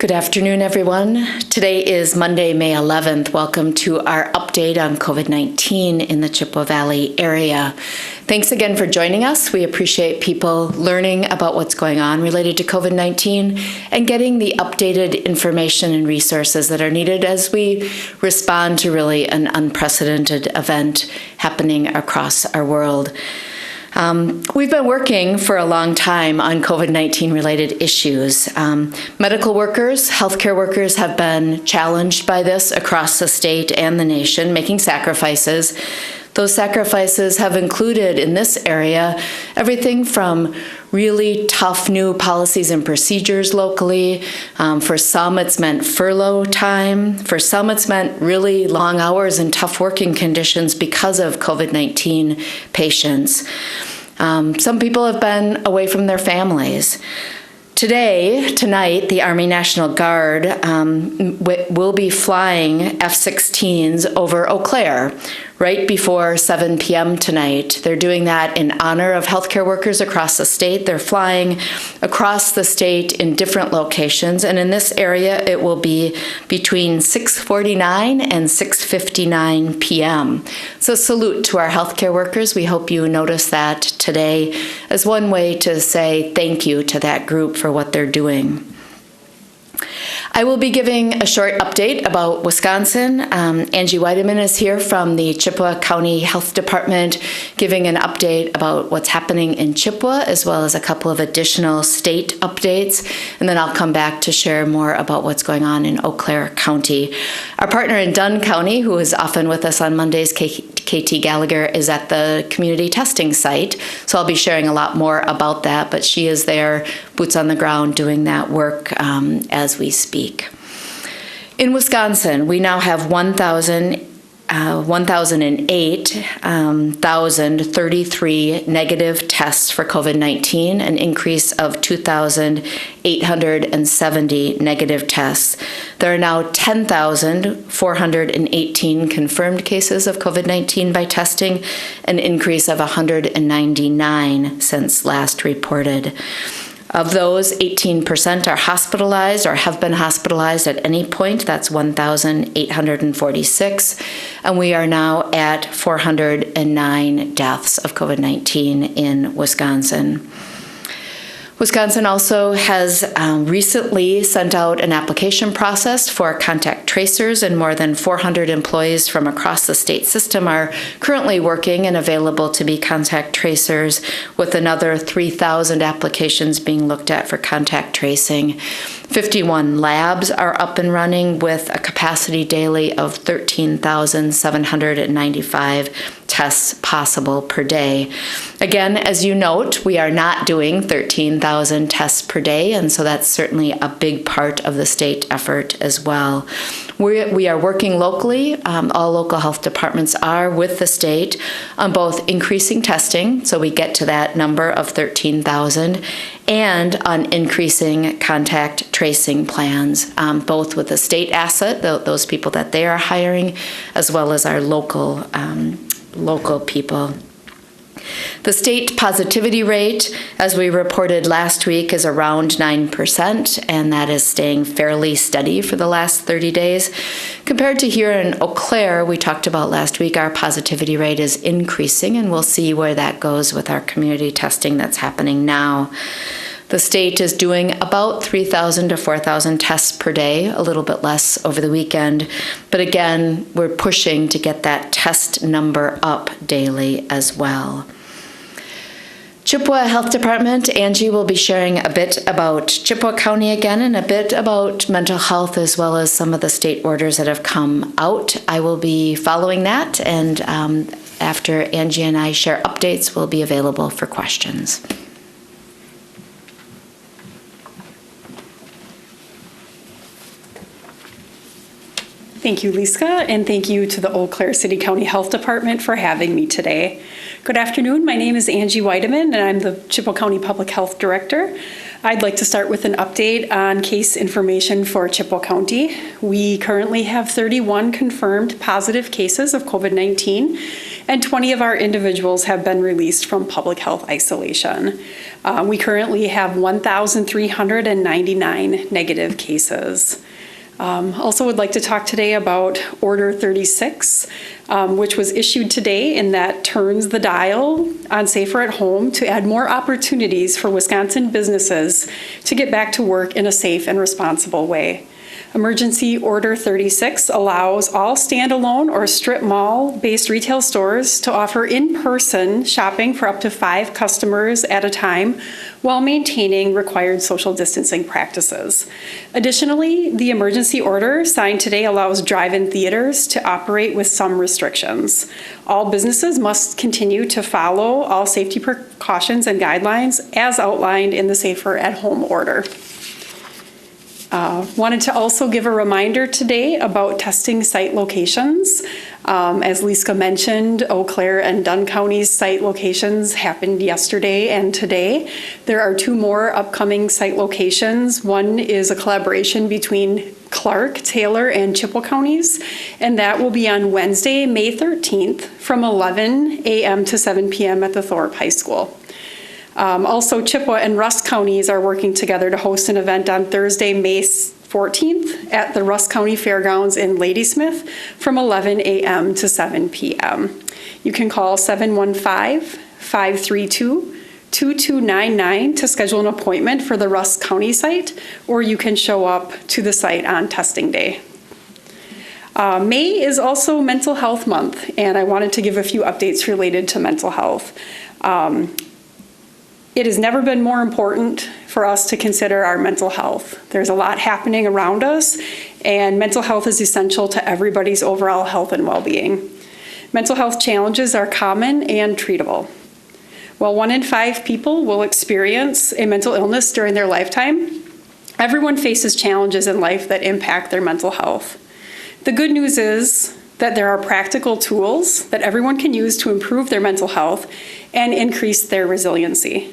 Good afternoon, everyone. Today is Monday, May 11th. Welcome to our update on COVID-19 in the Chippewa Valley area. Thanks again for joining us. We appreciate people learning about what's going on related to COVID-19 and getting the updated information and resources that are needed as we respond to really an unprecedented event happening across our world. We've been working for a long time on COVID-19 related issues. Medical workers, healthcare workers have been challenged by this across the state and the nation, making sacrifices. Those sacrifices have included in this area everything from really tough new policies and procedures locally. For some, it's meant furlough time. For some, it's meant really long hours and tough working conditions because of COVID-19 patients. Some people have been away from their families. Tonight, the Army National Guard will be flying F-16s over Eau Claire right before 7 p.m. tonight. They're doing that in honor of healthcare workers across the state. They're flying across the state in different locations, and in this area, it will be between 6:49 and 6:59 p.m. So salute to our healthcare workers. We hope you notice that today as one way to say thank you to that group for what they're doing. I will be giving a short update about Wisconsin. Angie Weideman is here from the Chippewa County Health Department, giving an update about what's happening in Chippewa, as well as a couple of additional state updates. And then I'll come back to share more about what's going on in Eau Claire County. Our partner in Dunn County, who is often with us on Mondays, KT Gallagher, is at the community testing site. So I'll be sharing a lot more about that, but she is there, boots on the ground, doing that work as we speak. In Wisconsin, we now have 1,033 negative tests for COVID-19, an increase of 2,870 negative tests. There are now 10,418 confirmed cases of COVID-19 by testing, an increase of 199 since last reported. Of those, 18% are hospitalized or have been hospitalized at any point. That's 1,846. And we are now at 409 deaths of COVID-19 in Wisconsin. Wisconsin also has recently sent out an application process for contact tracers, and more than 400 employees from across the state system are currently working and available to be contact tracers, with another 3,000 applications being looked at for contact tracing. 51 labs are up and running with a capacity daily of 13,795 tests possible per day. Again, as you note, we are not doing 13,000 tests per day, and so that's certainly a big part of the state effort as well. We are working locally, all local health departments are, with the state on both increasing testing, so we get to that number of 13,000, and on increasing contact tracing plans, both with the state asset, those people that they are hiring, as well as our local people. The state positivity rate, as we reported last week, is around 9%, and that is staying fairly steady for the last 30 days. Compared to here in Eau Claire, we talked about last week, our positivity rate is increasing, and we'll see where that goes with our community testing that's happening now. The state is doing about 3,000 to 4,000 tests per day, a little bit less over the weekend. But again, we're pushing to get that test number up daily as well. Chippewa Health Department, Angie will be sharing a bit about Chippewa County again and a bit about mental health, as well as some of the state orders that have come out. I will be following that, and after Angie and I share updates, we'll be available for questions. Thank you, Lisa, and thank you to the Eau Claire City County Health Department for having me today. Good afternoon. My name is Angie Weideman, and I'm the Chippewa County Public Health Director. I'd like to start with an update on case information for Chippewa County. We currently have 31 confirmed positive cases of COVID-19, and 20 of our individuals have been released from public health isolation. We currently have 1,399 negative cases. Also would like to talk today about Order 36, which was issued today, and that turns the dial on Safer at Home to add more opportunities for Wisconsin businesses to get back to work in a safe and responsible way. Emergency Order 36 allows all standalone or strip mall-based retail stores to offer in-person shopping for up to 5 customers at a time while maintaining required social distancing practices. Additionally, the emergency order signed today allows drive-in theaters to operate with some restrictions. All businesses must continue to follow all safety precautions and guidelines as outlined in the Safer at Home order. Wanted to also give a reminder today about testing site locations. As Liska mentioned, Eau Claire and Dunn County's site locations happened yesterday and today. There are 2 more upcoming site locations. One is a collaboration between Clark, Taylor, and Chippewa counties, and that will be on Wednesday, May 13th from 11 a.m. to 7 p.m. at the Thorpe High School. Also, Chippewa and Rusk counties are working together to host an event on Thursday, May 14th at the Rusk County Fairgrounds in Ladysmith from 11 a.m. to 7 p.m. You can call 715-532-2299 to schedule an appointment for the Rusk County site, or you can show up to the site on testing day. May is also Mental Health Month, and I wanted to give a few updates related to mental health. It has never been more important for us to consider our mental health. There's a lot happening around us, and mental health is essential to everybody's overall health and well-being. Mental health challenges are common and treatable. While 1 in 5 people will experience a mental illness during their lifetime, everyone faces challenges in life that impact their mental health. The good news is that there are practical tools that everyone can use to improve their mental health and increase their resiliency.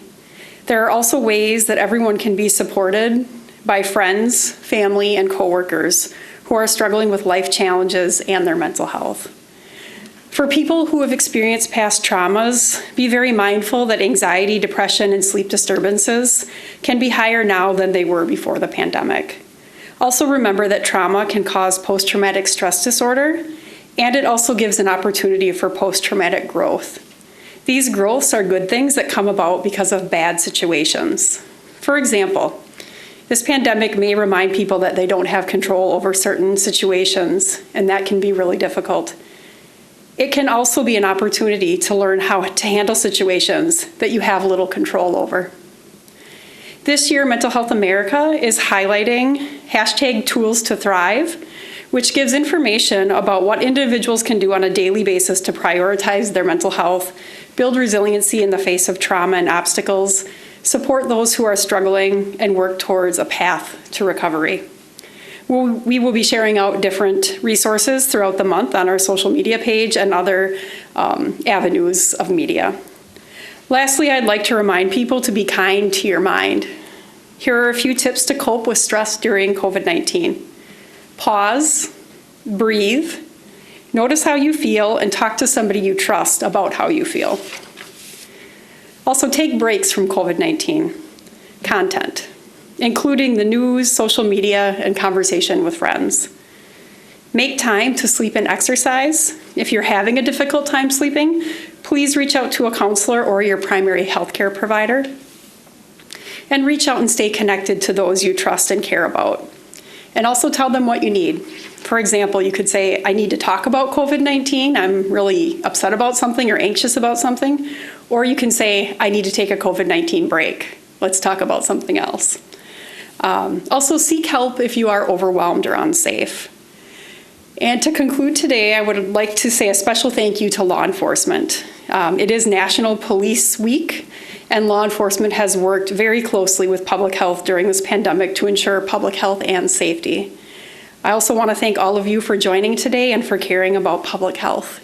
There are also ways that everyone can be supported by friends, family, and coworkers who are struggling with life challenges and their mental health. For people who have experienced past traumas, be very mindful that anxiety, depression, and sleep disturbances can be higher now than they were before the pandemic. Also remember that trauma can cause post-traumatic stress disorder, and it also gives an opportunity for post-traumatic growth. These growths are good things that come about because of bad situations. For example, this pandemic may remind people that they don't have control over certain situations, and that can be really difficult. It can also be an opportunity to learn how to handle situations that you have little control over. This year, Mental Health America is highlighting #ToolsToThrive, which gives information about what individuals can do on a daily basis to prioritize their mental health, build resiliency in the face of trauma and obstacles, support those who are struggling, and work towards a path to recovery. We will be sharing out different resources throughout the month on our social media page and other avenues of media. Lastly, I'd like to remind people to be kind to your mind. Here are a few tips to cope with stress during COVID-19. Pause, breathe, notice how you feel, and talk to somebody you trust about how you feel. Also, take breaks from COVID-19 content, including the news, social media, and conversation with friends. Make time to sleep and exercise. If you're having a difficult time sleeping, please reach out to a counselor or your primary healthcare provider. And reach out and stay connected to those you trust and care about. And also tell them what you need. For example, you could say, I need to talk about COVID-19. I'm really upset about something or anxious about something. Or you can say, I need to take a COVID-19 break. Let's talk about something else. Also, seek help if you are overwhelmed or unsafe. And to conclude today, I would like to say a special thank you to law enforcement. It is National Police Week, and law enforcement has worked very closely with public health during this pandemic to ensure public health and safety. I also want to thank all of you for joining today and for caring about public health.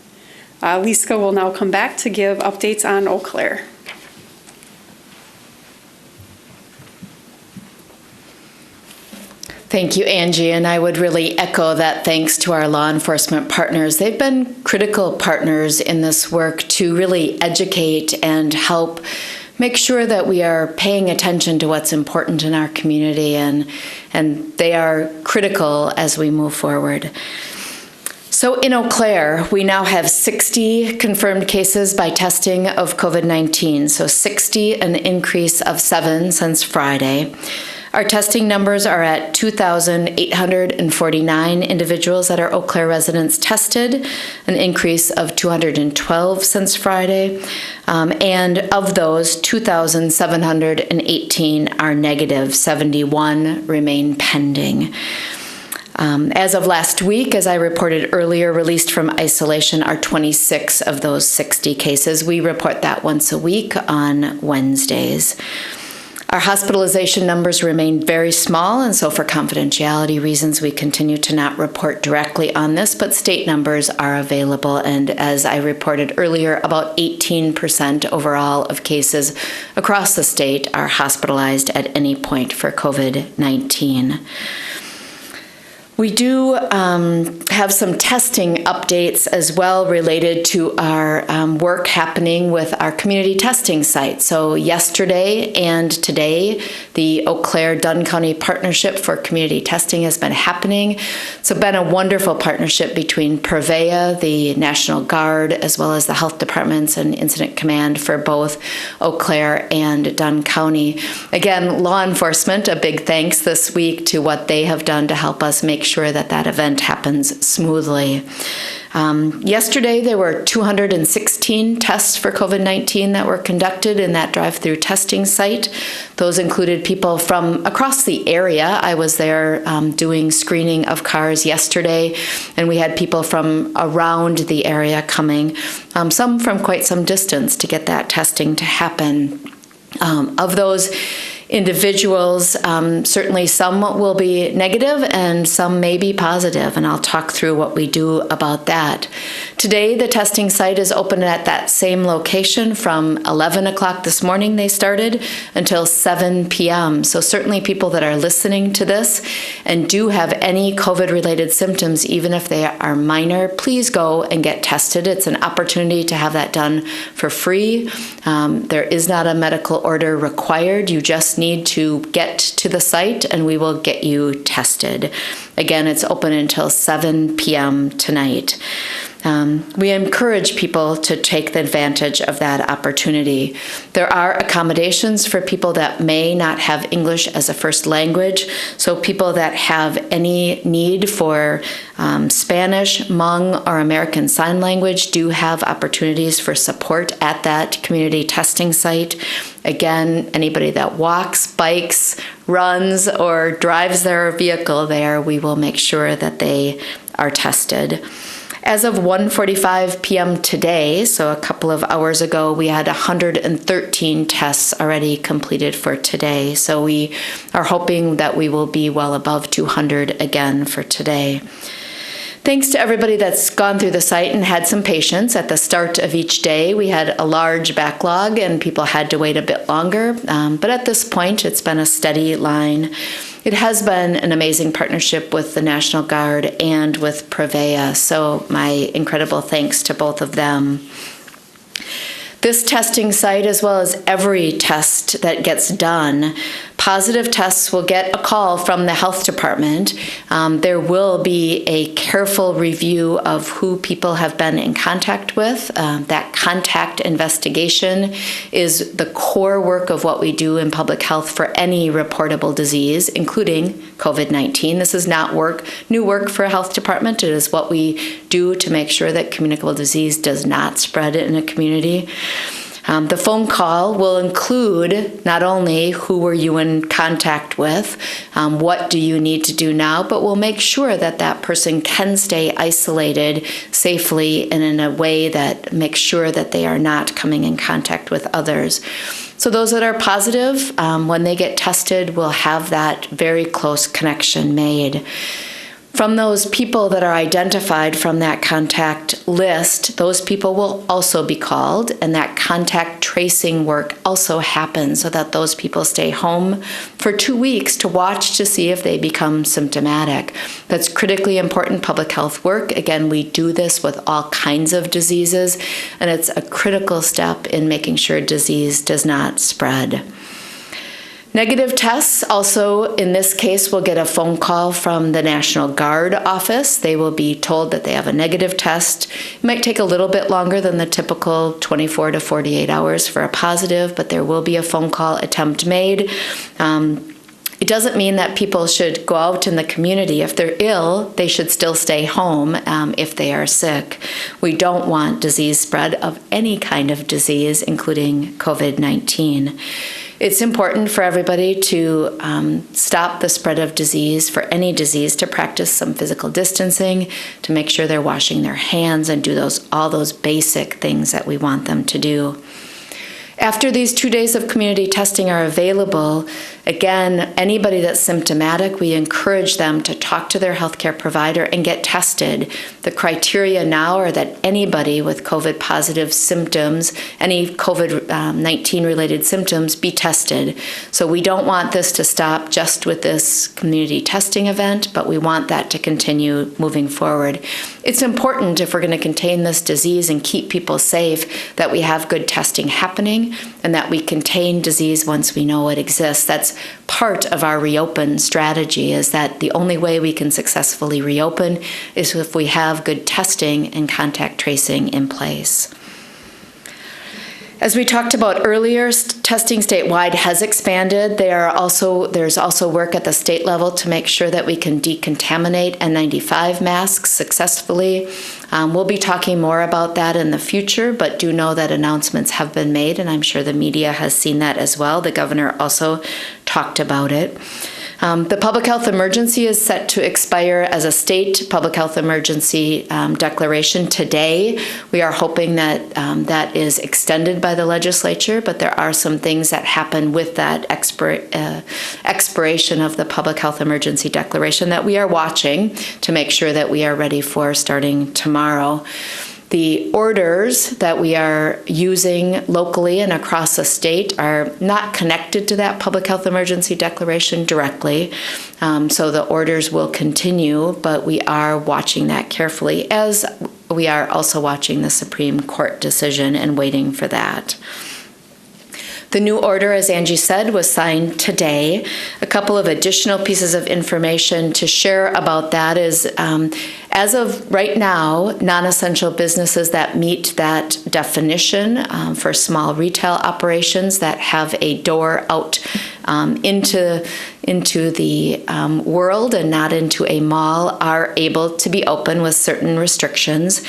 Liska will now come back to give updates on Eau Claire. Thank you, Angie, and I would really echo that thanks to our law enforcement partners. They've been critical partners in this work to really educate and help make sure that we are paying attention to what's important in our community, and they are critical as we move forward. So in Eau Claire, we now have 60 confirmed cases by testing of COVID-19, so 60, an increase of 7 since Friday. Our testing numbers are at 2,849 individuals that are Eau Claire residents tested, an increase of 212 since Friday. And of those, 2,718 are negative, 71 remain pending. As of last week, as I reported earlier, released from isolation are 26 of those 60 cases. We report that once a week on Wednesdays. Our hospitalization numbers remain very small, and so for confidentiality reasons, we continue to not report directly on this, but state numbers are available. And as I reported earlier, about 18% overall of cases across the state are hospitalized at any point for COVID-19. We do have some testing updates as well related to our work happening with our community testing site. So yesterday and today, the Eau Claire-Dunn County Partnership for Community Testing has been happening. It's been a wonderful partnership between Prevea, the National Guard, as well as the health departments and Incident Command for both Eau Claire and Dunn County. Again, law enforcement, a big thanks this week to what they have done to help us make sure that that event happens smoothly. Yesterday, there were 216 tests for COVID-19 that were conducted in that drive-through testing site. Those included people from across the area. I was there doing screening of cars yesterday, and we had people from around the area coming, some from quite some distance to get that testing to happen. Of those individuals, certainly some will be negative and some may be positive, and I'll talk through what we do about that. Today, the testing site is open at that same location from 11 o'clock this morning they started until 7 p.m. So certainly people that are listening to this and do have any COVID-related symptoms, even if they are minor, please go and get tested. It's an opportunity to have that done for free. There is not a medical order required. You just need to get to the site and we will get you tested. Again, it's open until 7 p.m. tonight. We encourage people to take the advantage of that opportunity. There are accommodations for people that may not have English as a first language, so people that have any need for Spanish, Hmong, or American Sign Language do have opportunities for support at that community testing site. Again, anybody that walks, bikes, runs, or drives their vehicle there, we will make sure that they are tested. As of 1:45 p.m. today, so a couple of hours ago, we had 113 tests already completed for today. So we are hoping that we will be well above 200 again for today. Thanks to everybody that's gone through the site and had some patience. At the start of each day, we had a large backlog and people had to wait a bit longer. But at this point, it's been a steady line. It has been an amazing partnership with the National Guard and with Prevea, so my incredible thanks to both of them. This testing site, as well as every test that gets done, positive tests will get a call from the health department. There will be a careful review of who people have been in contact with. That contact investigation is the core work of what we do in public health for any reportable disease, including COVID-19. This is not new work for a health department. It is what we do to make sure that communicable disease does not spread in a community. The phone call will include not only who were you in contact with, what do you need to do now, but we'll make sure that that person can stay isolated safely and in a way that makes sure that they are not coming in contact with others. So those that are positive, when they get tested, will have that very close connection made. From those people that are identified from that contact list, those people will also be called, and that contact tracing work also happens so that those people stay home for 2 weeks to watch to see if they become symptomatic. That's critically important public health work. Again, we do this with all kinds of diseases, and it's a critical step in making sure disease does not spread. Negative tests also, in this case, will get a phone call from the National Guard office. They will be told that they have a negative test. It might take a little bit longer than the typical 24 to 48 hours for a positive, but there will be a phone call attempt made. It doesn't mean that people should go out in the community. If they're ill, they should still stay home if they are sick. We don't want disease spread of any kind of disease, including COVID-19. It's important for everybody to stop the spread of disease, for any disease, to practice some physical distancing, to make sure they're washing their hands and do all those basic things that we want them to do. After these 2 days of community testing are available, again, anybody that's symptomatic, we encourage them to talk to their healthcare provider and get tested. The criteria now are that anybody with COVID positive symptoms, any COVID-19 related symptoms, be tested. So we don't want this to stop just with this community testing event, but we want that to continue moving forward. It's important, if we're going to contain this disease and keep people safe, that we have good testing happening and that we contain disease once we know it exists. That's part of our reopen strategy, is that the only way we can successfully reopen is if we have good testing and contact tracing in place. As we talked about earlier, testing statewide has expanded. There's also work at the state level to make sure that we can decontaminate N95 masks successfully. We'll be talking more about that in the future, but do know that announcements have been made, and I'm sure the media has seen that as well. The governor also talked about it. The public health emergency is set to expire as a state public health emergency declaration today. We are hoping that that is extended by the legislature, but there are some things that happen with that expiration of the public health emergency declaration that we are watching to make sure that we are ready for starting tomorrow. The orders that we are using locally and across the state are not connected to that public health emergency declaration directly. So the orders will continue, but we are watching that carefully, as we are also watching the Supreme Court decision and waiting for that. The new order, as Angie said, was signed today. A couple of additional pieces of information to share about that is, as of right now, non-essential businesses that meet that definition for small retail operations that have a door out into the world and not into a mall are able to be open with certain restrictions.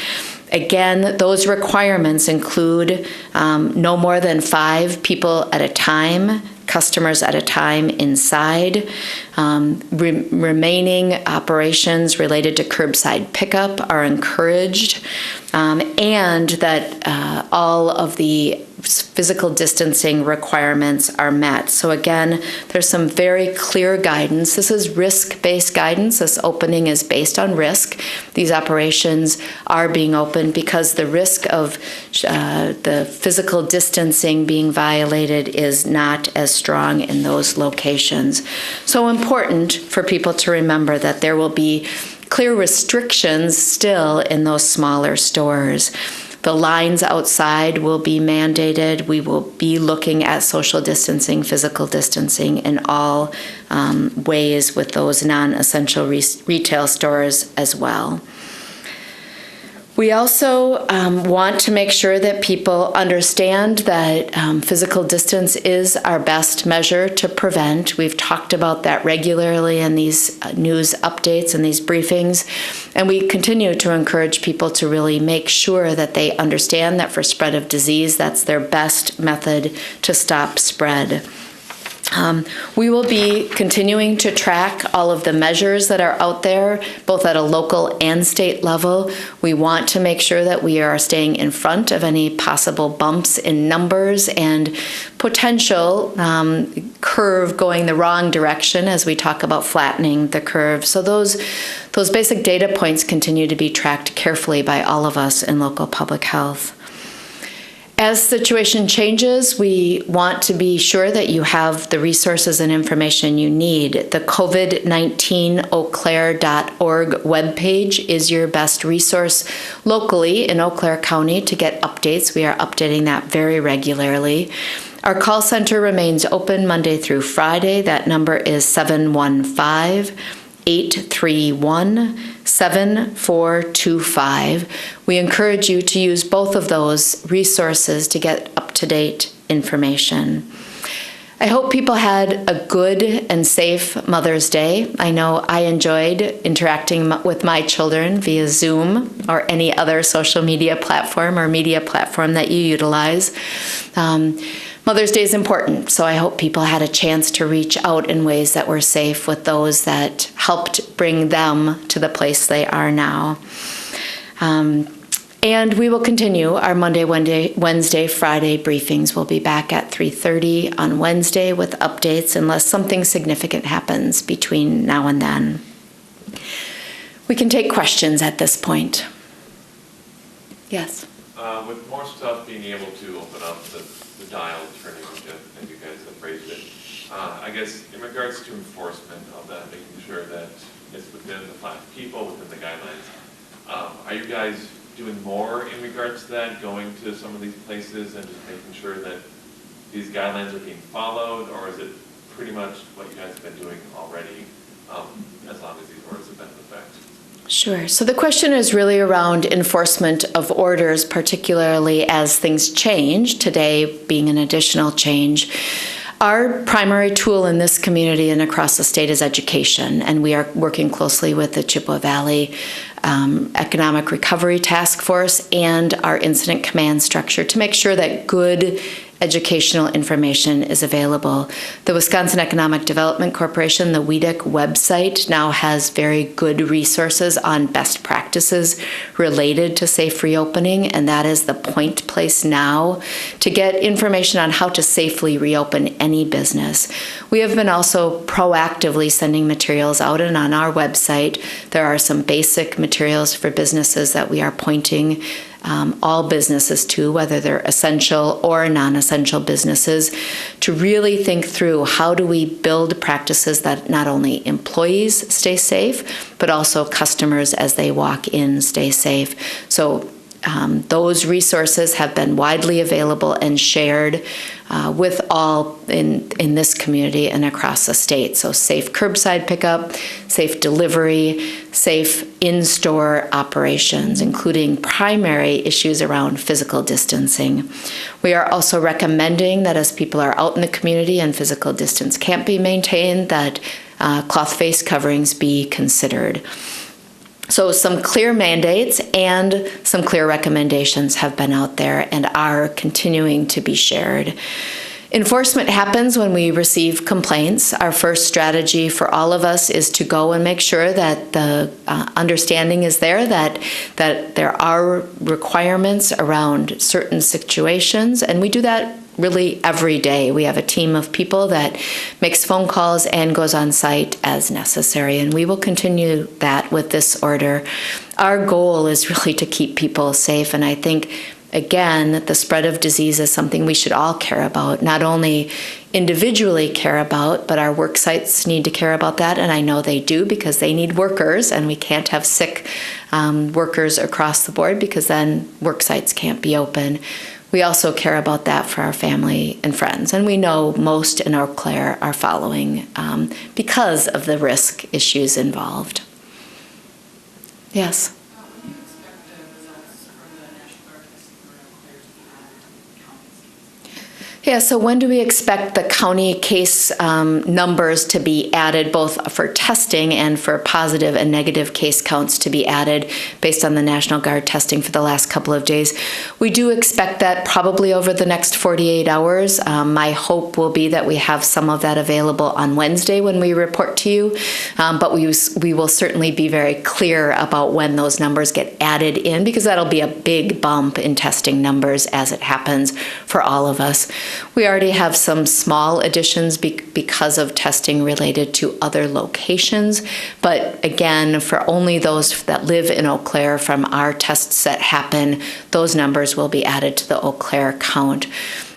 Again, those requirements include no more than 5 people at a time, customers at a time inside. Remaining operations related to curbside pickup are encouraged, and that all of the physical distancing requirements are met. So again, there's some very clear guidance. This is risk-based guidance. This opening is based on risk. These operations are being opened because the risk of the physical distancing being violated is not as strong in those locations. So important for people to remember that there will be clear restrictions still in those smaller stores. The lines outside will be mandated. We will be looking at social distancing, physical distancing in all ways with those non-essential retail stores as well. We also want to make sure that people understand that physical distance is our best measure to prevent. We've talked about that regularly in these news updates and these briefings, and we continue to encourage people to really make sure that they understand that for spread of disease, that's their best method to stop spread. We will be continuing to track all of the measures that are out there, both at a local and state level. We want to make sure that we are staying in front of any possible bumps in numbers and potential curve going the wrong direction as we talk about flattening the curve. So those basic data points continue to be tracked carefully by all of us in local public health. As the situation changes, we want to be sure that you have the resources and information you need. The COVID-19 eauclair.org webpage is your best resource locally in Eau Claire County to get updates. We are updating that very regularly. Our call center remains open Monday through Friday. That number is 715-831-7425. We encourage you to use both of those resources to get up-to-date information. I hope people had a good and safe Mother's Day. I know I enjoyed interacting with my children via Zoom or any other social media platform or media platform that you utilize. Mother's Day is important, so I hope people had a chance to reach out in ways that were safe with those that helped bring them to the place they are now. And we will continue our Monday, Wednesday, Friday briefings. We'll be back at 3:30 on Wednesday with updates unless something significant happens between now and then. We can take questions at this point. Yes? With more stuff being able to open up the dial turning, as you guys have phrased it, I guess in regards to enforcement of that, making sure that it's within the 5 people, within the guidelines, are you guys doing more in regards to that, going to some of these places and just making sure that these guidelines are being followed, or is it pretty much what you guys have been doing already as long as these orders have been in effect? Sure. So the question is really around enforcement of orders, particularly as things change, today being an additional change. Our primary tool in this community and across the state is education, and we are working closely with the Chippewa Valley Economic Recovery Task Force and our incident command structure to make sure that good educational information is available. The Wisconsin Economic Development Corporation, the WEDC website, now has very good resources on best practices related to safe reopening, and that is the point place now to get information on how to safely reopen any business. We have been also proactively sending materials out, and on our website there are some basic materials for businesses that we are pointing all businesses to, whether they're essential or non-essential businesses, to really think through how do we build practices that not only employees stay safe, but also customers as they walk in stay safe. So those resources have been widely available and shared with all in this community and across the state. So safe curbside pickup, safe delivery, safe in-store operations, including primary issues around physical distancing. We are also recommending that as people are out in the community and physical distance can't be maintained, that cloth face coverings be considered. So some clear mandates and some clear recommendations have been out there and are continuing to be shared. Enforcement happens when we receive complaints. Our first strategy for all of us is to go and make sure that the understanding is there, that there are requirements around certain situations, and we do that really every day. We have a team of people that makes phone calls and goes on site as necessary, and we will continue that with this order. Our goal is really to keep people safe, and I think, again, that the spread of disease is something we should all care about, not only individually care about, but our work sites need to care about that, and I know they do because they need workers, and we can't have sick workers across the board because then work sites can't be open. We also care about that for our family and friends, and we know most in Eau Claire are following because of the risk issues involved. Yes? When do you expect the results for the National Guard testing for Eau Claire to be added to the counties? Yeah, so when do we expect the county case numbers to be added, both for testing and for positive and negative case counts to be added based on the National Guard testing for the last couple of days? We do expect that probably over the next 48 hours. My hope will be that we have some of that available on Wednesday when we report to you, but we will certainly be very clear about when those numbers get added in, because that'll be a big bump in testing numbers as it happens for all of us. We already have some small additions because of testing related to other locations, but again, for only those that live in Eau Claire from our tests that happen, those numbers will be added to the Eau Claire count.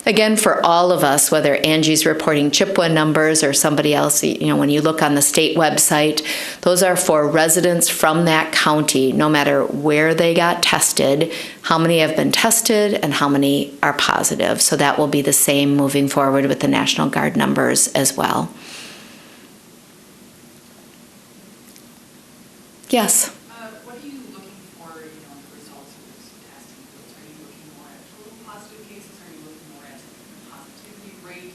Again, for all of us, whether Angie's reporting Chippewa numbers or somebody else, when you look on the state website, those are for residents from that county, no matter where they got tested, how many have been tested, and how many are positive. So that will be the same moving forward with the National Guard numbers as well. Yes? What are you looking for, in the results of this testing? Are you looking more at total positive cases? Are you looking more at the positivity rate?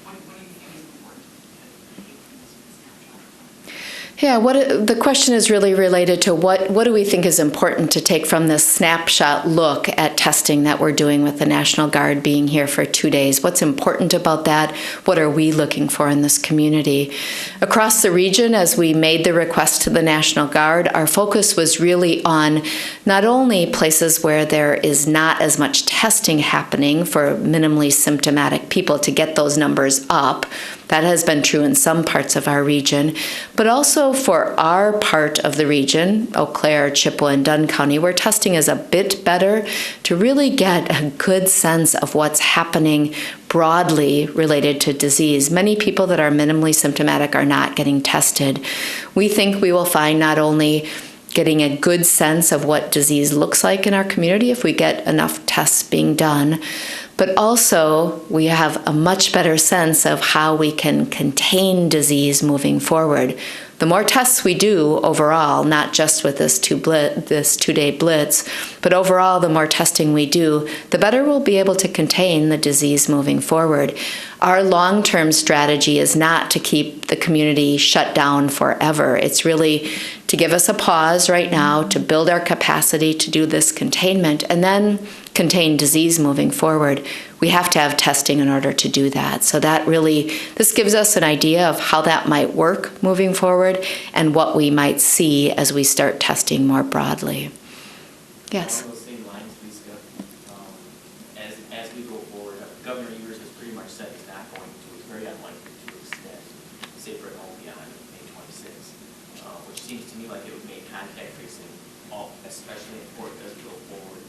What do you think is important to take from this snapshot? Yeah, the question is really related to what do we think is important to take from this snapshot look at testing that we're doing with the National Guard being here for 2 days? What's important about that? What are we looking for in this community? Across the region, as we made the request to the National Guard, our focus was really on not only places where there is not as much testing happening for minimally symptomatic people to get those numbers up. That has been true in some parts of our region, but also for our part of the region, Eau Claire, Chippewa, and Dunn County, where testing is a bit better to really get a good sense of what's happening broadly related to disease. Many people that are minimally symptomatic are not getting tested. We think we will find not only getting a good sense of what disease looks like in our community if we get enough tests being done, but also we have a much better sense of how we can contain disease moving forward. The more tests we do overall, not just with this 2-day blitz, but overall the more testing we do, the better we'll be able to contain the disease moving forward. Our long-term strategy is not to keep the community shut down forever. It's really to give us a pause right now, to build our capacity to do this containment, and then contain disease moving forward. We have to have testing in order to do that. So this gives us an idea of how that might work moving forward and what we might see as we start testing more broadly. Yes? Along those same lines, Lisa, as we go forward, Governor Evers has pretty much said he's not going to, it's very unlikely to extend safer at home beyond May 26th, which seems to me like it would make contact tracing especially important as we go forward.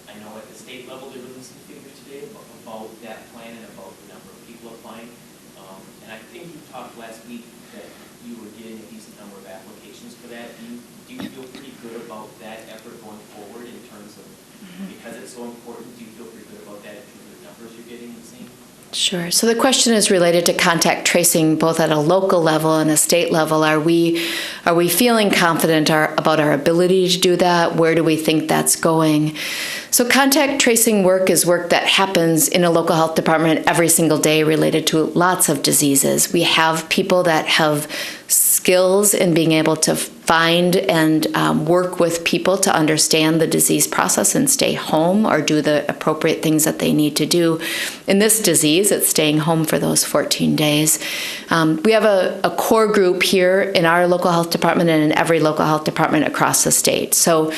I know at the state level there wasn't some figures today about that plan and about the number of people applying. And I think you talked last week that you were getting a decent number of applications for that. Do you feel pretty good about that effort going forward in terms of, because it's so important, do you feel pretty good about that in terms of the numbers you're getting and seeing? Sure. So the question is related to contact tracing, both at a local level and a state level. Are we feeling confident about our ability to do that? Where do we think that's going? So contact tracing work is work that happens in a local health department every single day related to lots of diseases. We have people that have skills in being able to find and work with people to understand the disease process and stay home or do the appropriate things that they need to do. In this disease, it's staying home for those 14 days. We have a core group here in our local health department and in every local health department across the state. So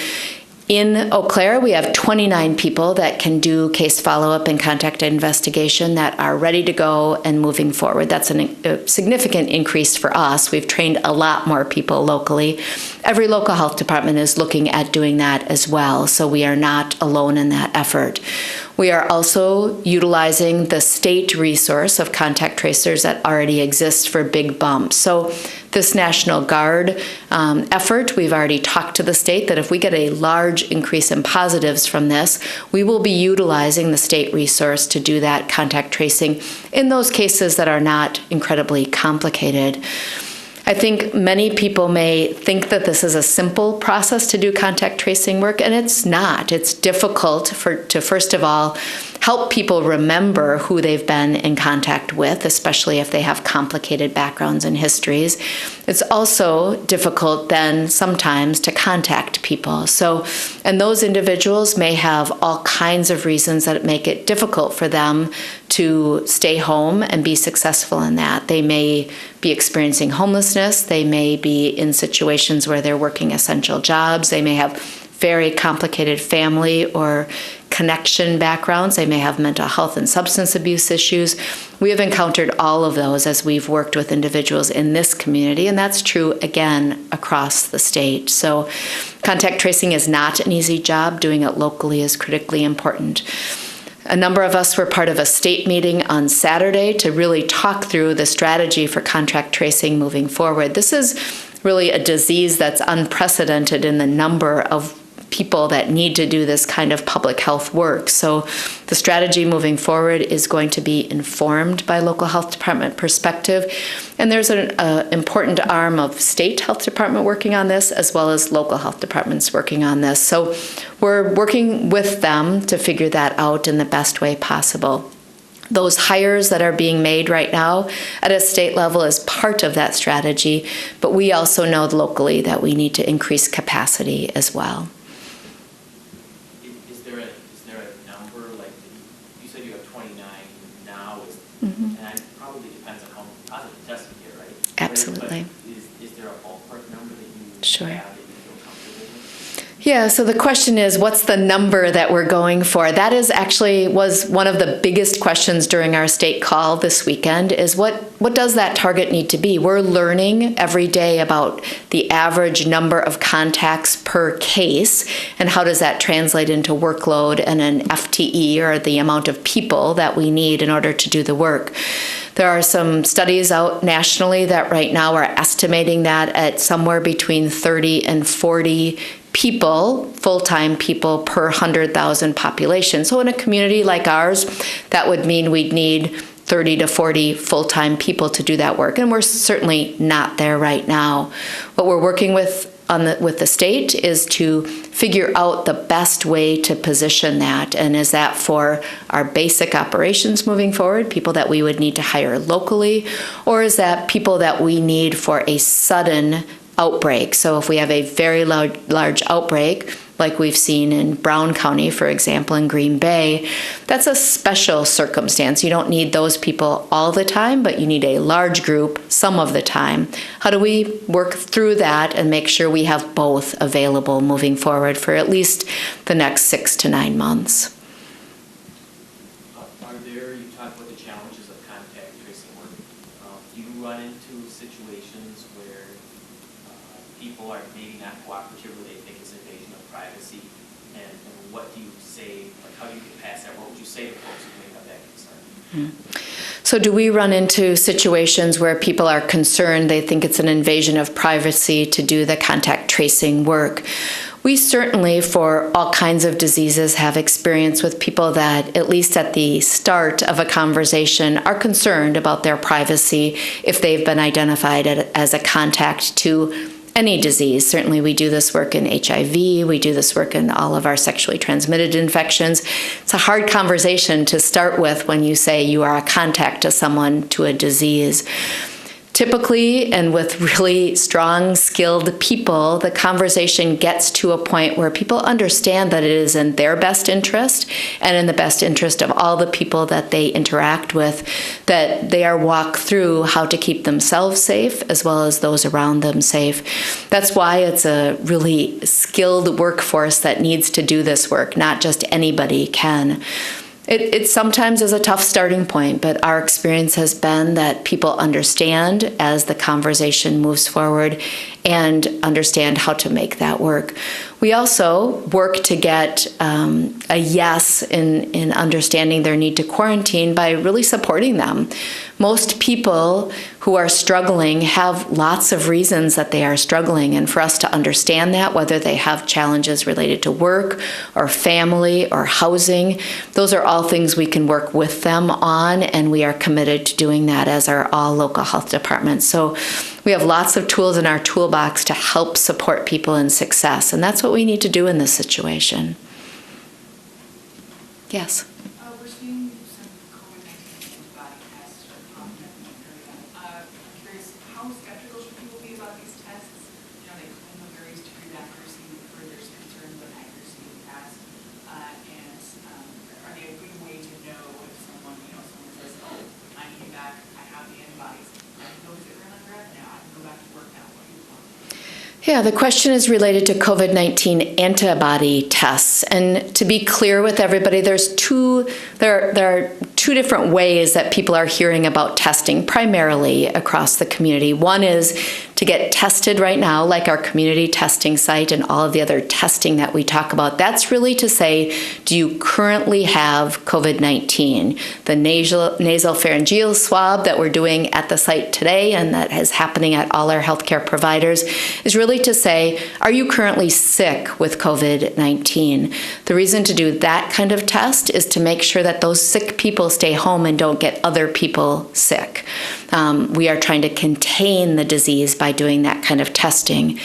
in Eau Claire, we have 29 people that can do case follow-up and contact investigation that are ready to go and moving forward. That's a significant increase for us. We've trained a lot more people locally. Every local health department is looking at doing that as well, so we are not alone in that effort. We are also utilizing the state resource of contact tracers that already exists for big bumps. So this National Guard effort, we've already talked to the state that if we get a large increase in positives from this, we will be utilizing the state resource to do that contact tracing in those cases that are not incredibly complicated. I think many people may think that this is a simple process to do contact tracing work, and it's not. It's difficult to first of all, help people remember who they've been in contact with, especially if they have complicated backgrounds and histories. It's also difficult then sometimes to contact people. So, and those individuals may have all kinds of reasons that make it difficult for them to stay home and be successful in that. They may be experiencing homelessness. They may be in situations where they're working essential jobs. They may have very complicated family or connection backgrounds. They may have mental health and substance abuse issues. We have encountered all of those as we've worked with individuals in this community, and that's true, again, across the state. So contact tracing is not an easy job. Doing it locally is critically important. A number of us were part of a state meeting on Saturday to really talk through the strategy for contact tracing moving forward. This is really a disease that's unprecedented in the number of people that need to do this kind of public health work. So the strategy moving forward is going to be informed by local health department perspective. And there's an important arm of state health department working on this, as well as local health departments working on this. So we're working with them to figure that out in the best way possible. Those hires that are being made right now at a state level is part of that strategy, but we also know locally that we need to increase capacity as well. Is there a number, like, you said you have 29 now, Mm-hmm. and it probably depends on how positive tests you get, right? Absolutely. But is there a ballpark number that you Sure. have that you feel comfortable with? Yeah, so the question is, what's the number that we're going for? That was one of the biggest questions during our state call this weekend, is what does that target need to be? We're learning every day about the average number of contacts per case, and how does that translate into workload and an FTE, or the amount of people that we need in order to do the work. There are some studies out nationally that right now are estimating that at somewhere between 30 and 40 people, full-time people, per 100,000 population. So in a community like ours, that would mean we'd need 30 to 40 full-time people to do that work, and we're certainly not there right now. What we're working with the state is to figure out the best way to position that, and is that for our basic operations moving forward, people that we would need to hire locally, or is that people that we need for a sudden outbreak? So if we have a very large outbreak, like we've seen in Brown County, for example, in Green Bay, that's a special circumstance. You don't need those people all the time, but you need a large group some of the time. How do we work through that and make sure we have both available moving forward for at least the next 6 to 9 months? You talked about the challenges of contact tracing work. Do you run into situations where people are maybe not cooperative, or they think it's invasion of privacy? And what do you say, like, how do you get past that? What would you say to folks who may have that concern? So do we run into situations where people are concerned, they think it's an invasion of privacy to do the contact tracing work? We certainly, for all kinds of diseases, have experience with people that, at least at the start of a conversation, are concerned about their privacy if they've been identified as a contact to any disease. Certainly we do this work in HIV, we do this work in all of our sexually transmitted infections. It's a hard conversation to start with when you say you are a contact to someone to a disease. Typically, and with really strong, skilled people, the conversation gets to a point where people understand that it is in their best interest and in the best interest of all the people that they interact with, that they are walked through how to keep themselves safe as well as those around them safe. That's why it's a really skilled workforce that needs to do this work. Not just anybody can. It sometimes is a tough starting point, but our experience has been that people understand as the conversation moves forward and understand how to make that work. We also work to get a yes in understanding their need to quarantine by really supporting them. Most people who are struggling have lots of reasons that they are struggling, and for us to understand that, whether they have challenges related to work or family or housing, those are all things we can work with them on, and we are committed to doing that, as are all local health departments. So we have lots of tools in our toolbox to help support people in success, and that's what we need to do in this situation. Yes? We're Yeah, the question is related to COVID-19 antibody tests. And to be clear with everybody, there are two different ways that people are hearing about testing, primarily across the community. One is to get tested right now, like our community testing site and all of the other testing that we talk about. That's really to say, do you currently have COVID-19? The nasopharyngeal swab that we're doing at the site today and that is happening at all our healthcare providers is really to say, are you currently sick with COVID-19? The reason to do that kind of test is to make sure that those sick people stay home and don't get other people sick. We are trying to contain the disease by doing that kind of testing.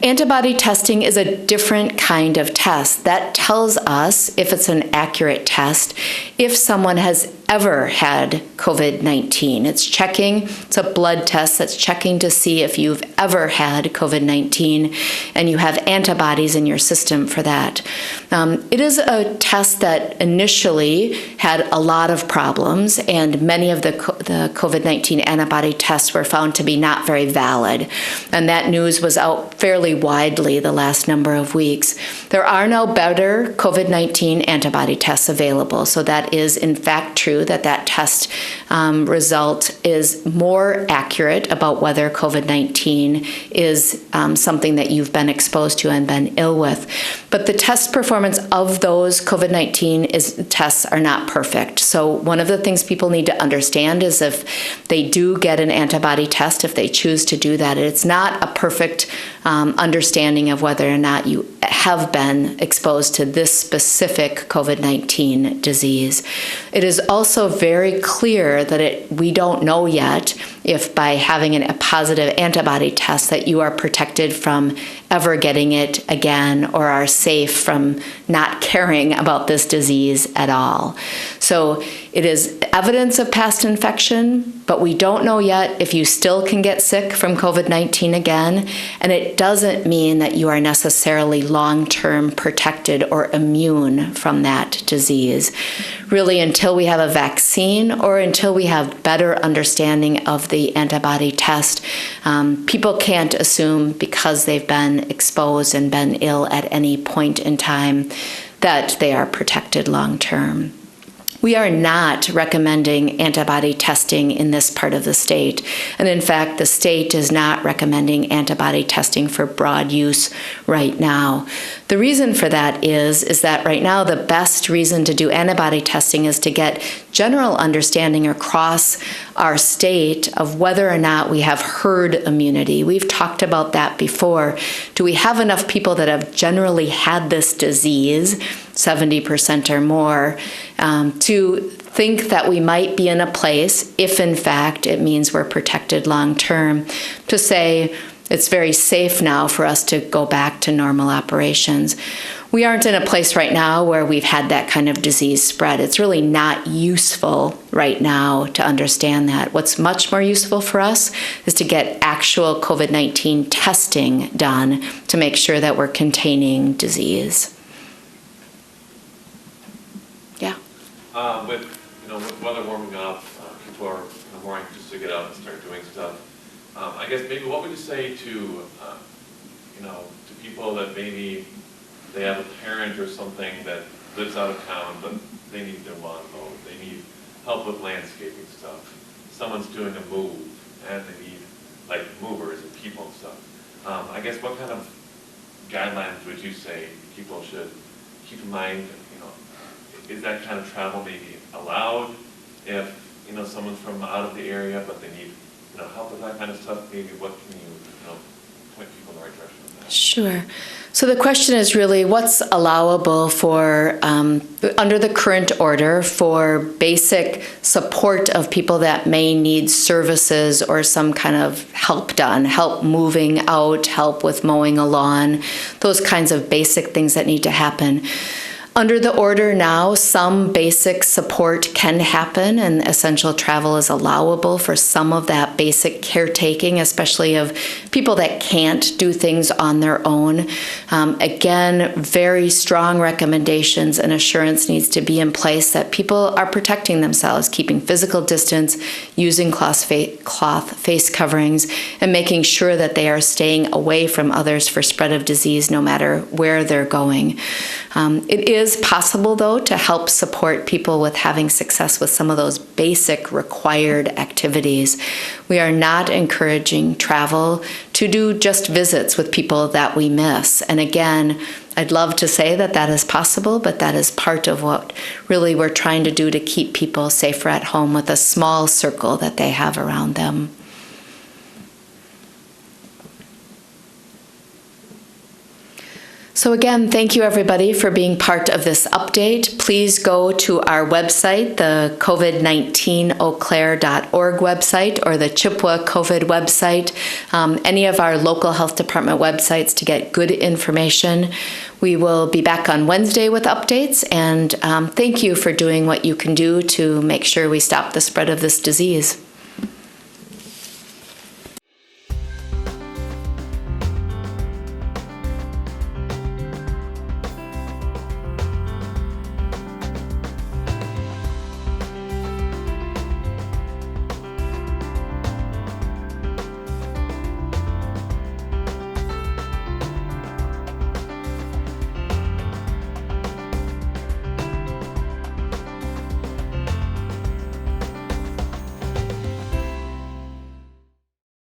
Antibody testing is a different kind of test that tells us, if it's an accurate test, if someone has ever had COVID-19. It's a blood test that's checking to see if you've ever had COVID-19 and you have antibodies in your system for that. It is a test that initially had a lot of problems, and many of the COVID-19 antibody tests were found to be not very valid. And that news was out fairly widely the last number of weeks. There are now better COVID-19 antibody tests available, so that is in fact true that test result is more accurate about whether COVID-19 is something that you've been exposed to and been ill with. But the test performance of those COVID-19 tests are not perfect. So one of the things people need to understand is if they do get an antibody test, if they choose to do that, it's not a perfect understanding of whether or not you have been exposed to this specific COVID-19 disease. It is also very clear that we don't know yet if by having a positive antibody test that you are protected from ever getting it again or are safe from not caring about this disease at all. So it is evidence of past infection, but we don't know yet if you still can get sick from COVID-19 again, and it doesn't mean that you are necessarily long-term protected or immune from that disease. Really, until we have a vaccine or until we have better understanding of the antibody test, people can't assume because they've been exposed and been ill at any point in time that they are protected long-term. We are not recommending antibody testing in this part of the state. And in fact, the state is not recommending antibody testing for broad use right now. The reason for that is that right now the best reason to do antibody testing is to get general understanding across our state of whether or not we have herd immunity. We've talked about that before. Do we have enough people that have generally had this disease, 70% or more, to think that we might be in a place, if in fact it means we're protected long term, to say it's very safe now for us to go back to normal operations. We aren't in a place right now where we've had that kind of disease spread. It's really not useful right now to understand that. What's much more useful for us is to get actual COVID-19 testing done to make sure that we're containing disease. Yeah. With weather warming up, people are more anxious to get out and start doing stuff. I guess maybe what would you say to people that maybe they have a parent or something that lives out of town, but they need their lawn mowed, they need help with landscaping stuff. Someone's doing a move and they need movers and people and stuff. I guess what kind of guidelines would you say people should keep in mind? Is that kind of travel maybe allowed if someone's from out of the area but they need help with that kind of stuff? Maybe what can you point people in the right direction with that? Sure. So the question is really what's allowable for under the current order for basic support of people that may need services or some kind of help done, help moving out, help with mowing a lawn, those kinds of basic things that need to happen. Under the order now, some basic support can happen, and essential travel is allowable for some of that basic caretaking, especially of people that can't do things on their own. Again, very strong recommendations and assurance needs to be in place that people are protecting themselves, keeping physical distance, using cloth face coverings, and making sure that they are staying away from others for spread of disease no matter where they're going. It is possible, though, to help support people with having success with some of those basic required activities. We are not encouraging travel to do just visits with people that we miss. And again, I'd love to say that that is possible, but that is part of what really we're trying to do to keep people safer at home with a small circle that they have around them. So again, thank you everybody for being part of this update. Please go to our website, the COVID-19eauclair.org website or the Chippewa COVID website, any of our local health department websites to get good information. We will be back on Wednesday with updates, and thank you for doing what you can do to make sure we stop the spread of this disease.